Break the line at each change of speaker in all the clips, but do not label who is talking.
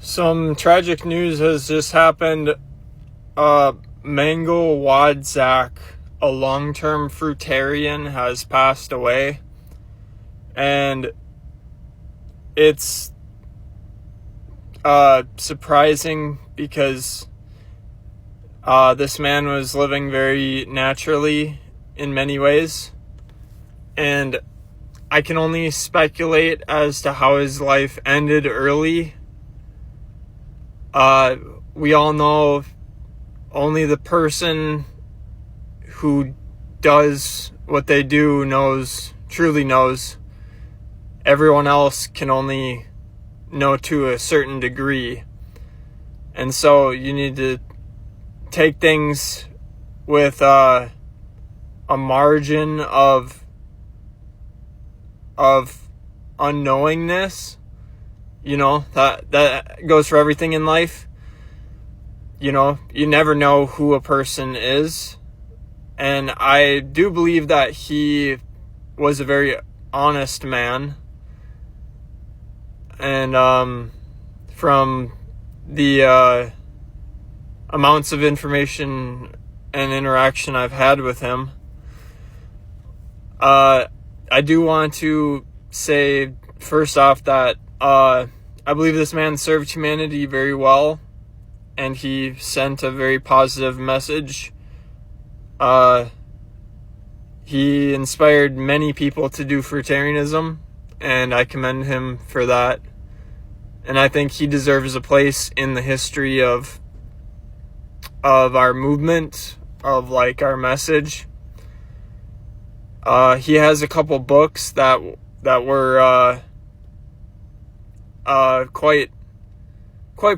Some tragic news has just happened. Mango Wodzak, a long-term fruitarian, has passed away. And it's surprising because this man was living very naturally in many ways. And I can only speculate as to how his life ended early. We all know only the person who does what they do truly knows. Everyone else can only know to a certain degree. And so you need to take things with a margin of unknowingness. You know, that goes for everything in life. You know, you never know who a person is. And I do believe that he was a very honest man. And from the amounts of information and interaction I've had with him, I do want to say first off that I believe this man served humanity very well, and he sent a very positive message. He inspired many people to do fruitarianism, and I commend him for that. And I think he deserves a place in the history of our movement, of like our message. He has a couple books that were quite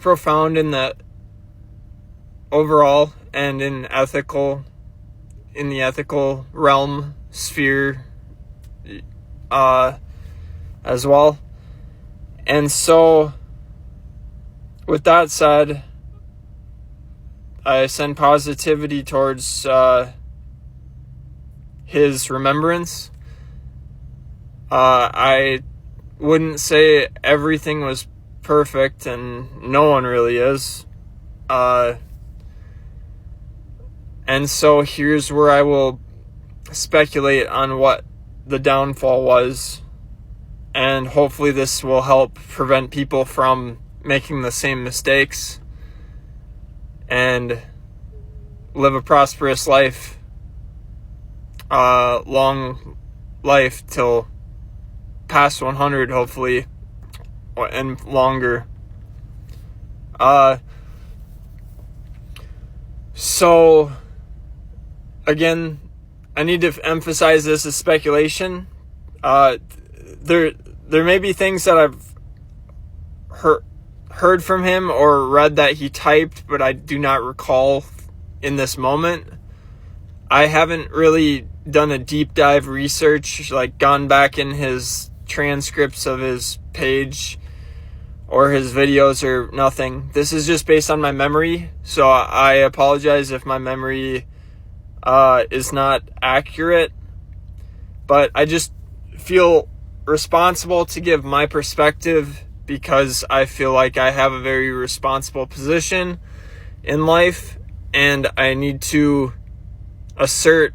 profound in that overall, and in the ethical realm sphere as well. And so with that said, I send positivity towards his remembrance. I wouldn't say everything was perfect, and no one really is. And so here's where I will speculate on what the downfall was, and hopefully this will help prevent people from making the same mistakes and live a prosperous life, long life till past 100, hopefully, and longer. So again, I need to emphasize this as speculation. There may be things that I've heard from him or read that he typed, but I do not recall in this moment. I haven't really done a deep dive research, like gone back in his transcripts of his page or his videos or nothing. This is just based on my memory, so I apologize if my memory is not accurate, but I just feel responsible to give my perspective because I feel like I have a very responsible position in life, and I need to assert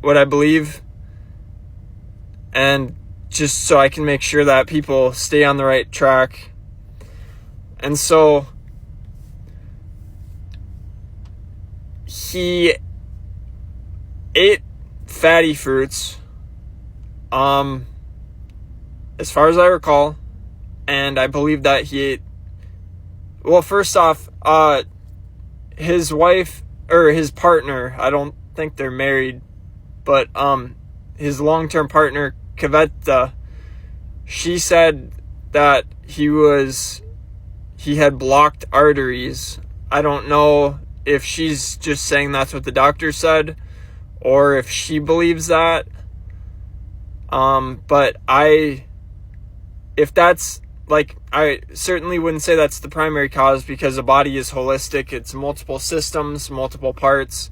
what I believe, and just so I can make sure that people stay on the right track. And so he ate fatty fruits, as far as I recall, and I believe that he ate, well, first off, his wife, or his partner, I don't think they're married, but his long-term partner, Kaveta, she said that he had blocked arteries. I don't know if she's just saying that's what the doctor said, or if she believes that. But if that's, like, I certainly wouldn't say that's the primary cause, because the body is holistic. It's multiple systems, multiple parts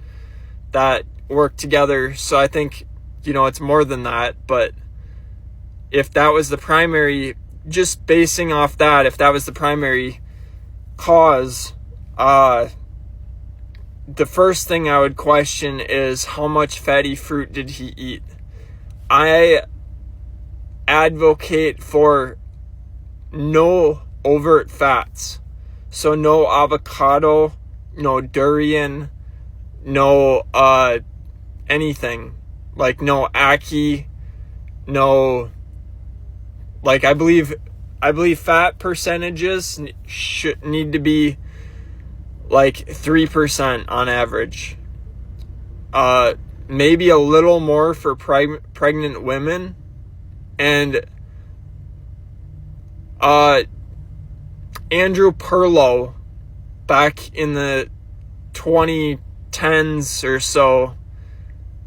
that work together. So I think, it's more than that. But if that was the primary, just basing off that, if that was the primary cause, the first thing I would question is how much fatty fruit did he eat? I advocate for no overt fats. So no avocado, no durian, no anything. Like no ackee, no, like I believe fat percentages should need to be like 3% on average. Maybe a little more for pregnant women. And Andrew Perlow, back in the 2010s or so,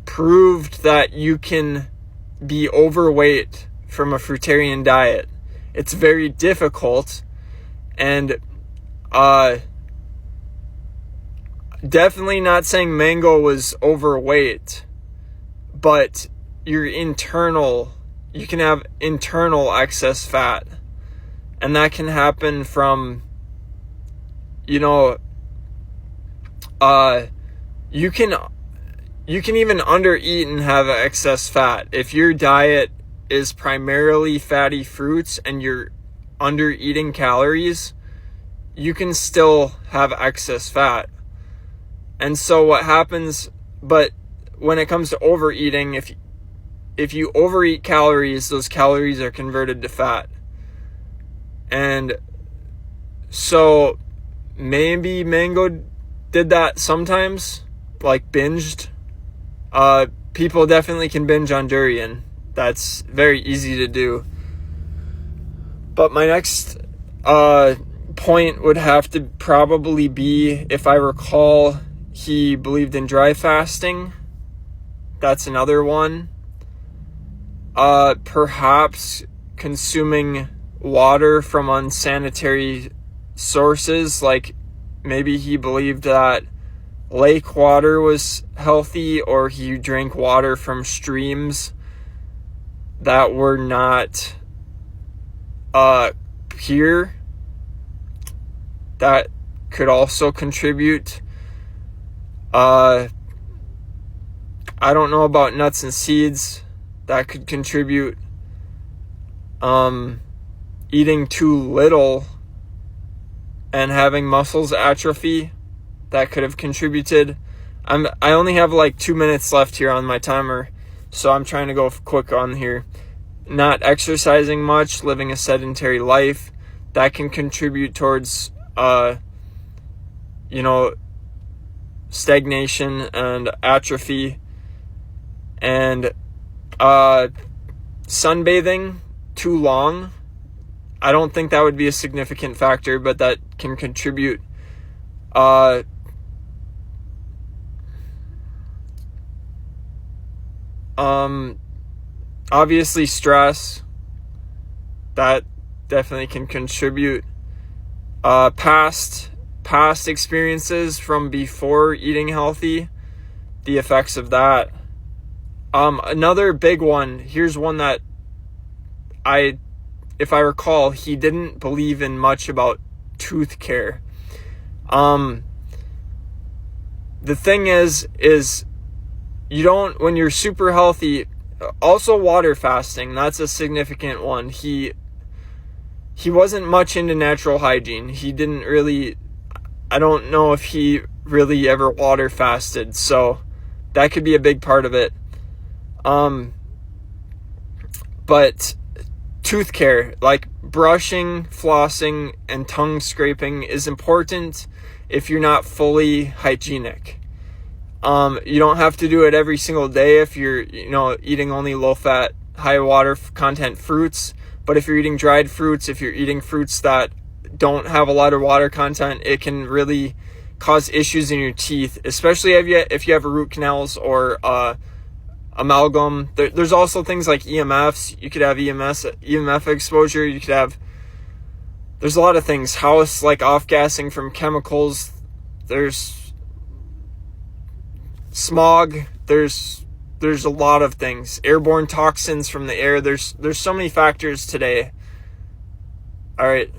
proved that you can be overweight from a fruitarian diet. It's very difficult, and definitely not saying Mango was overweight, but you can have internal excess fat, and that can happen from, you can even undereat and have excess fat. If your diet is primarily fatty fruits and you're under-eating calories, you can still have excess fat. And so what happens, but when it comes to overeating, if you overeat calories, those calories are converted to fat. And so maybe Mango did that sometimes, like binged. People definitely can binge on durian. That's very easy to do. But my next point would have to probably be, if I recall, he believed in dry fasting. That's another one. Perhaps consuming water from unsanitary sources, like maybe he believed that lake water was healthy, or he drank water from streams that were not pure. That could also contribute. I don't know about nuts and seeds. That could contribute. Eating too little and having muscles atrophy, that could have contributed. I only have like 2 minutes left here on my timer, so I'm trying to go quick on here. Not exercising much, living a sedentary life, that can contribute towards stagnation and atrophy. And sunbathing too long, I don't think that would be a significant factor, but that can contribute. Obviously stress, that definitely can contribute. Past experiences from before eating healthy, the effects of that. Another big one, here's one that if I recall, he didn't believe in much about tooth care. The thing is you don't, when you're super healthy, also water fasting, that's a significant one. He wasn't much into natural hygiene. He didn't really, I don't know if he really ever water fasted, so that could be a big part of it. But tooth care, like brushing, flossing, and tongue scraping is important if you're not fully hygienic. You don't have to do it every single day if you're, eating only low-fat, high-water content fruits. But if you're eating dried fruits, if you're eating fruits that don't have a lot of water content, it can really cause issues in your teeth, especially if you have root canals or amalgam. There's also things like EMFs. You could have EMF exposure. There's a lot of things. House, like off-gassing from chemicals. There's smog. There's a lot of things. Airborne toxins from the air. There's so many factors today. All right.